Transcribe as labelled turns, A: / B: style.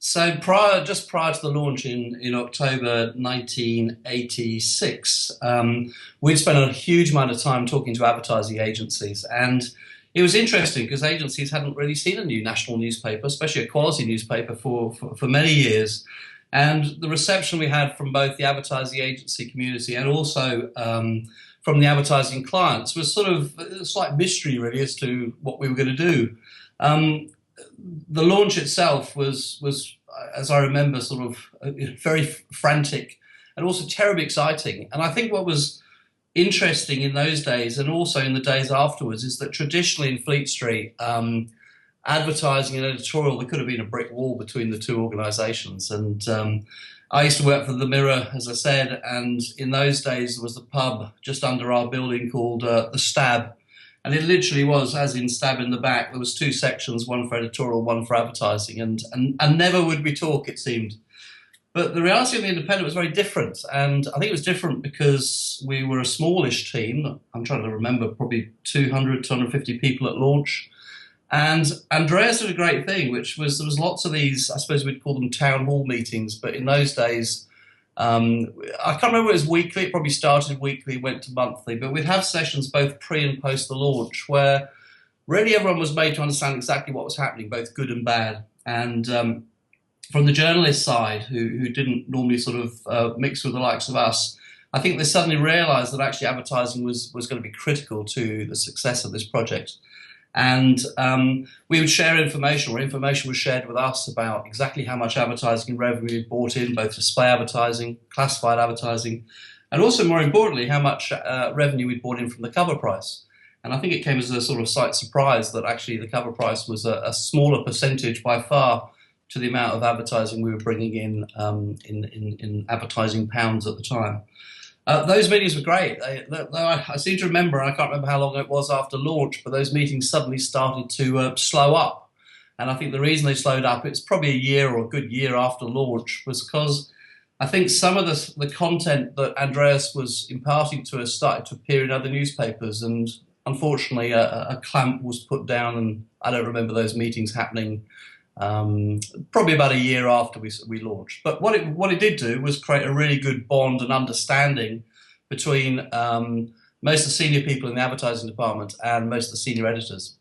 A: So just prior to the launch in October 1986, we'd spent a huge amount of time talking to advertising agencies, and it was interesting because agencies hadn't really seen a new national newspaper, especially a quality newspaper, for many years. And the reception we had from both the advertising agency community and also from the advertising clients was sort of a slight mystery, really, as to what we were going to do. Um, the launch itself was, as I remember, sort of very frantic and also terribly exciting. And I think what was interesting in those days and also in the days afterwards is that traditionally in Fleet Street, advertising and editorial, there could have been a brick wall between the two organisations. And I used to work for the Mirror, as I said, and in those days there was a pub just under our building called the Stab. And it literally was, as in Stab in the Back, there was two sections, one for editorial, one for advertising, and never would we talk, it seemed. But the reality of the Independent was very different, and I think it was different because we were a smallish team. I'm trying to remember, probably 200, 250 people at launch. And Andreas did a great thing, which was there was lots of these, I suppose we'd call them town hall meetings, but in those days, I can't remember if it was weekly, it probably started weekly, went to monthly, but we'd have sessions both pre and post the launch where really everyone was made to understand exactly what was happening, both good and bad. And from the journalist side, who didn't normally sort of mix with the likes of us, I think they suddenly realised that actually advertising was going to be critical to the success of this project. And we would share information, or information was shared with us about exactly how much advertising revenue we'd bought in, both display advertising, classified advertising, and also, more importantly, how much revenue we'd bought in from the cover price. And I think it came as a sort of slight surprise that actually the cover price was a smaller percentage by far to the amount of advertising we were bringing in advertising pounds at the time. Those meetings were great. I seem to remember, I can't remember how long it was after launch, but those meetings suddenly started to slow up. And I think the reason they slowed up, it's probably a year or a good year after launch, was because I think some of the content that Andreas was imparting to us started to appear in other newspapers. And unfortunately, a clamp was put down, and I don't remember those meetings happening probably about a year after we launched. But what it did do was create a really good bond and understanding between most of the senior people in the advertising department and most of the senior editors.